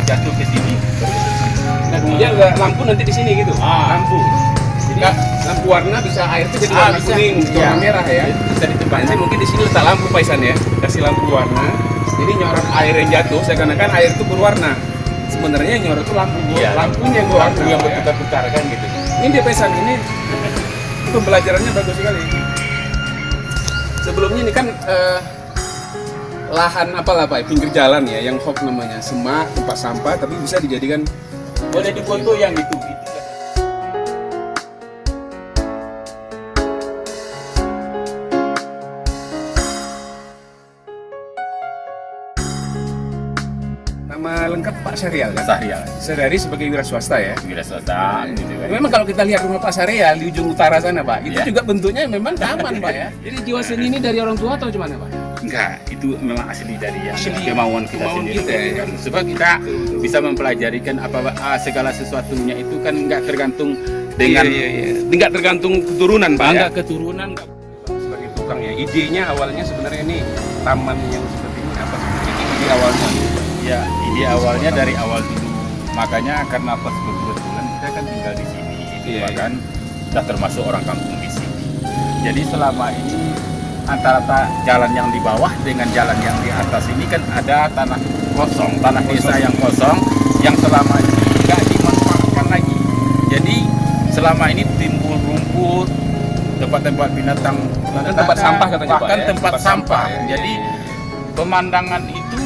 jatuh ke sini. Nah kemudian lampu nanti di sini gitu. Lampu. Jadi lampu warna bisa air itu jadi warna bisa. kuning, Iya. warna merah ya. Bisa ditebak. Nanti mungkin di sini letak lampu Pak Isan ya. Kasih lampu warna. Jadi nyorot air yang jatuh, seakan-akan air itu berwarna. Sebenarnya yang nyorot itu lampu, Iya, lampunya yang berwarna. yang Pak, ya. berputar-putar kan gitu. Ini dia Pak Isan, ini pembelajarannya bagus sekali. Sebelumnya ini kan lahan apalah Pak, pinggir jalan ya, yang hop namanya, semak, tempat sampah, tapi bisa dijadikan Boleh difoto yang itu. nama lengkap Pak Syarial kan? Sahrial. Sehari-hari sebagai wira swasta ya. Wira swasta gitu kan. Memang kalau kita lihat rumah Pak Syarial di ujung utara sana Pak, itu Ya. juga bentuknya memang taman Pak ya. Jadi jiwa seni ini dari orang tua atau gimana Pak? Enggak, itu memang asli dari yang Asli. kemauan kita Kemauan sendiri. kita, ya. Kan. Sebab kita bisa mempelajari kan segala sesuatunya itu kan enggak tergantung dengan Nggak tergantung keturunan Pak. enggak keturunan, enggak. Sebagai tukang ya, idenya awalnya sebenarnya ini taman yang seperti ini apa sebenarnya ide awalnya? Ya, ide awalnya dari awal dulu. Makanya karena pas kebetulan kita kan tinggal di sini, itu Iya, kan sudah termasuk orang kampung di sini. Jadi selama ini antara jalan yang di bawah dengan jalan yang di atas ini kan ada tanah kosong, tanah desa yang kosong yang selama ini tidak dimanfaatkan lagi. Jadi selama ini timbul rumput, tempat-tempat binatang, tempat sampah katanya, Pak, bahkan ya? tempat Tempat sampah. sampah, ya. Jadi pemandangan itu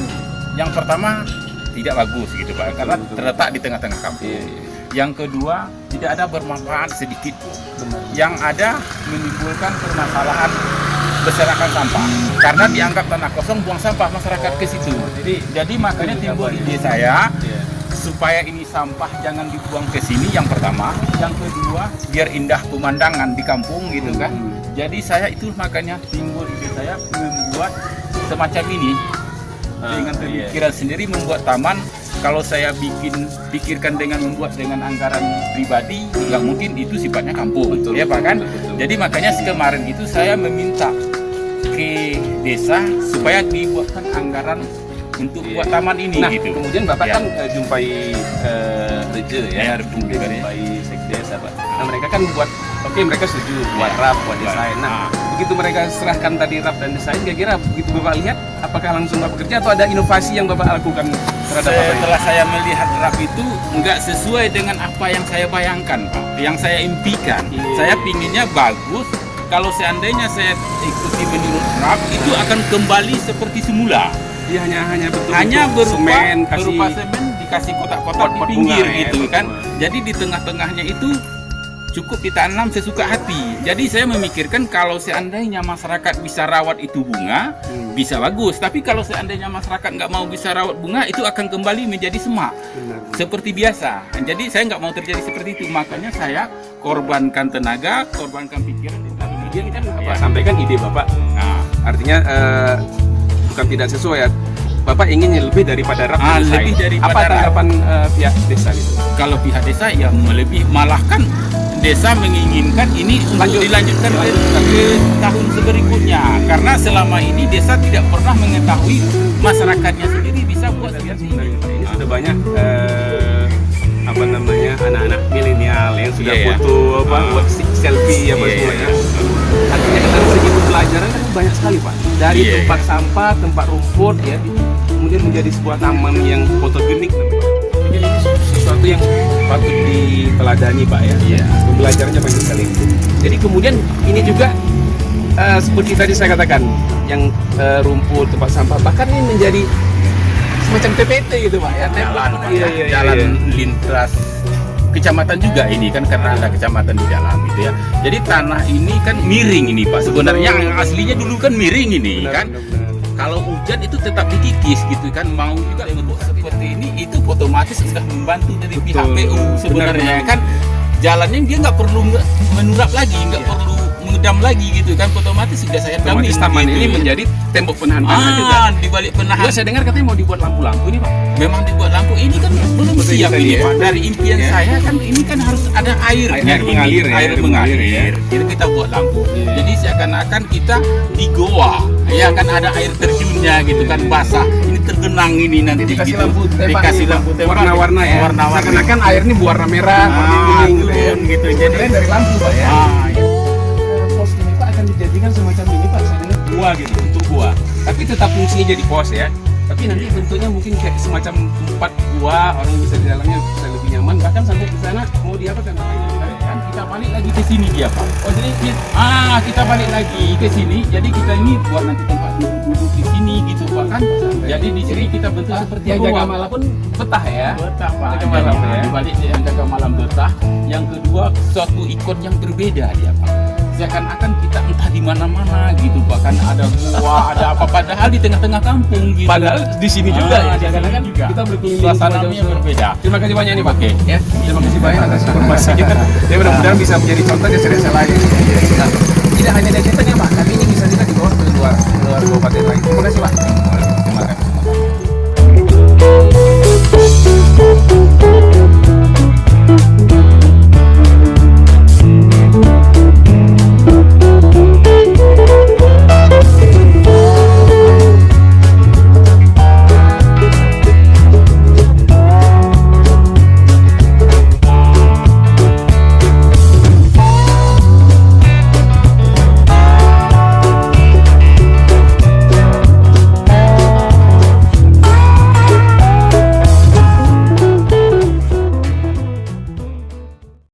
yang pertama tidak bagus gitu Pak, karena betul. terletak di tengah-tengah kampung. Iya, iya. Yang kedua, tidak ada bermanfaat sedikit pun. Benar. Yang ada menimbulkan permasalahan berserakan sampah karena dianggap tanah kosong, buang sampah masyarakat ke situ. Jadi makanya timbul ide saya Iya. supaya ini sampah jangan dibuang ke sini, yang pertama. Yang kedua, biar indah pemandangan di kampung gitu kan. Jadi saya itu makanya timbul ide saya membuat semacam ini dengan pemikiran sendiri, membuat taman. Kalau saya pikirkan dengan membuat dengan anggaran pribadi, nggak mungkin itu sifatnya kampung, Betul, ya Pak kan? betul. Jadi makanya kemarin itu saya meminta ke desa supaya dibuatkan anggaran untuk Iya. buat taman ini Nah, gitu. kemudian Bapak Ya. kan jumpai Reje Ya, ya, jumpai Sekdes apa. Nah, mereka kan buat mereka setuju buat rap, buat desain. Nah, begitu mereka serahkan tadi rap dan desain, kira-kira begitu Bapak lihat apakah langsung Bapak kerja atau ada inovasi yang Bapak lakukan terhadap apa ini? Setelah saya melihat rap itu nggak sesuai dengan apa yang saya bayangkan, Pak, yang saya impikan. Iya. Saya pinginnya bagus. Kalau seandainya saya ikuti menurut rap, itu akan kembali seperti semula. Dia hanya betul Hanya berupa kasih semen, dikasih kotak-kotak di pot-pot pinggir bunga, ya, gitu kan. pot-pot. Jadi di tengah-tengahnya itu cukup ditanam sesuka hati. Jadi saya memikirkan kalau seandainya masyarakat bisa rawat itu bunga, bisa bagus. Tapi kalau seandainya masyarakat nggak mau bisa rawat bunga, itu akan kembali menjadi semak Benar. seperti biasa. Jadi saya nggak mau terjadi seperti itu. Makanya saya korbankan tenaga, korbankan pikiran. Kemudian kan Bapak sampaikan ide Bapak, Nah, artinya bukan tidak sesuai ya. Bapak ingin lebih daripada rap dan desain. lebih daripada apa rap. tanggapan pihak desa gitu? kalau pihak desa ya lebih, malah kan desa menginginkan ini untuk dilanjutkan ke tahun berikutnya, karena selama ini desa tidak pernah mengetahui masyarakatnya sendiri bisa buat seperti ini. Ini sudah banyak apa namanya anak-anak milenial yang sudah Iya, iya. foto buat selfie apa Iya, semuanya. iya. Artinya kan dari segi pembelajaran kan banyak sekali Pak. Dari Iya, tempat sampah, tempat rumput ya, kemudian menjadi sebuah taman yang fotogenik. Jadi ini sesuatu yang patut diteladani Pak ya. Iya. Pembelajarannya banyak sekali. Jadi kemudian ini juga seperti tadi saya katakan, yang rumput, tempat sampah, bahkan ini menjadi semacam TPT gitu Pak ya. Jalan lintas kecamatan juga ini kan, karena ada kecamatan di dalam gitu ya. Jadi tanah ini kan miring ini Pak. Sebenarnya yang aslinya dulu kan miring ini Benar, kan. benar, benar. Kalau hujan itu tetap dikikis gitu kan. Mau juga bentuk seperti ini, itu otomatis sudah membantu dari pihak Betul. PU sebenarnya Benar, kan. Jalannya dia nggak perlu menurap lagi, nggak perlu mengedam lagi gitu kan. Otomatis sudah saya damin Otomatis taman gitu. ini menjadi tembok penahan tanah juga. di balik penahan. Juga saya dengar katanya mau dibuat lampu-lampu nih Pak. Memang dibuat lampu ini kan belum Betul siap tadi ini ya. Pak. Dari impian Ya. saya kan ini kan harus ada airnya, Air ini. mengalir ya, air air mengalir. mengalir ya. Jadi kita buat lampu. Iya. Jadi seakan-akan kita di goa, ya kan ada air terjunnya gitu kan, basah. Ini tergenang ini nanti Dikasih gitu. lampu tembak Dikasih nih, lampu Pak. tembak, Warna-warna ya. warna-warni. Seakan-akan air ini berwarna merah, warna kuning gitu. Jadi Keren dari lampu Pak ya. iya. Pos ini Pak akan dijadikan semacam ini Pak, saya dengar gua gitu, untuk gua. Tapi tetap fungsinya jadi pos ya. Tapi nanti bentuknya mungkin kayak semacam tempat gua, orang bisa di dalamnya bisa lebih nyaman. Bahkan sampai ke sana mau diapakan? Kan kita balik lagi ke sini dia Pak. Oh jadi Kita balik lagi ke sini. Jadi kita ini buat nanti tempat duduk di sini gitu Pak kan. Jadi di sini kita bentuk seperti yang jaga ruang. malam pun betah ya. Betah Pak. Jaga malam Jadi, ya. di balik yang jaga malam betah. Yang kedua suatu ikon yang berbeda dia Pak. Seakan-akan kita entah di mana-mana gitu Pak kan, ada gua, ada apa, padahal di tengah-tengah kampung gitu. Padahal di sini juga ya. di sini Seakan-akan juga. kita berkeliling Suasananya sebagai- berbeda. Terima kasih banyak nih Pak. Oke. Ya, terima kasih banyak atas informasinya. Ya mudah-mudahan bisa menjadi contoh desa-desa lain. Nah, tidak hanya dari kita Pak, tapi ini bisa juga di luar kabupaten lain. Terima kasih Pak.